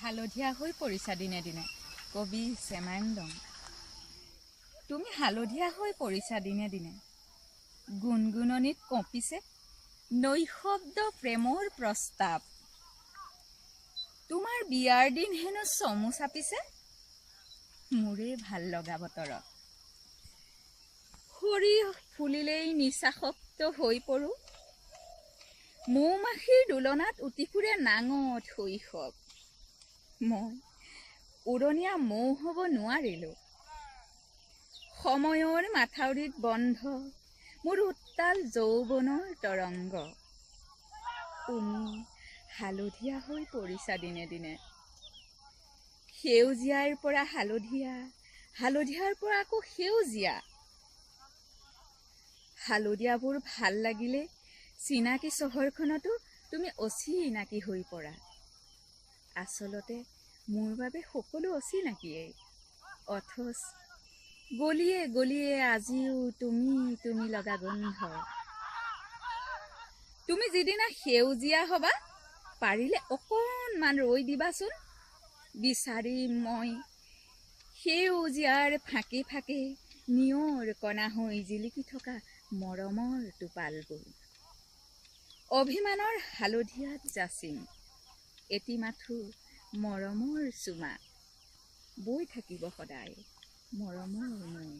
হালধীয়া হৈ পৰিছা দিনে দিনে। কবি চেমায়ংদং। তুমি হালধীয়া হৈ পৰিছা দিনে দিনে। গুণগুণনিত কঁপিছে নৈশব্দ প্ৰেমৰ প্ৰস্তাৱ। তোমাৰ বিয়াৰ দিন হেনো চমু চাপিছে মোৰে ভাল লগা বতৰত। সৰিয়হ ফুলিলেই নিচাসক্ত হৈ পৰো। মৌ-মাখিৰ দোলনাত উটি ফুৰে নাঙঠ শৈশৱ। মই উৰণীয়া মৌ হ'ব নোৱাৰিলো। সময়ৰ মাথাউৰিত বন্ধ মোৰ উত্তাল যৌৱনৰ তৰংগ। তুমি হালধীয়া হৈ পৰিছা দিনে দিনে। সেউজীয়াৰ পৰা হালধীয়া, হালধীয়াৰ পৰা আকৌ সেউজীয়া। হালধীয়াবোৰ ভাল লাগিলে চিনাকি চহৰখনতো তুমি অচিনাকি হৈ পৰা। আচলতে মোৰ বাবে সকলো অচিনাকিয়েই। অথচ গলিয়ে গলিয়ে আজিও তুমি লগা গোন্ধ। তুমি যিদিনা সেউজীয়া হবা পাৰিলে অকণমান ৰৈ দিবাচোন। বিচাৰিম মই সেউজীয়াৰ ফাঁকে ফাঁকে নিয়ৰ কণা হৈ জিলিকি থকা মৰমৰ টোপালবোৰ। অভিমানৰ হালধীয়াত যাচিম এটি মাথো মৰমৰ চুমা। বৈ থাকিব সদায় মৰমৰ নৈ।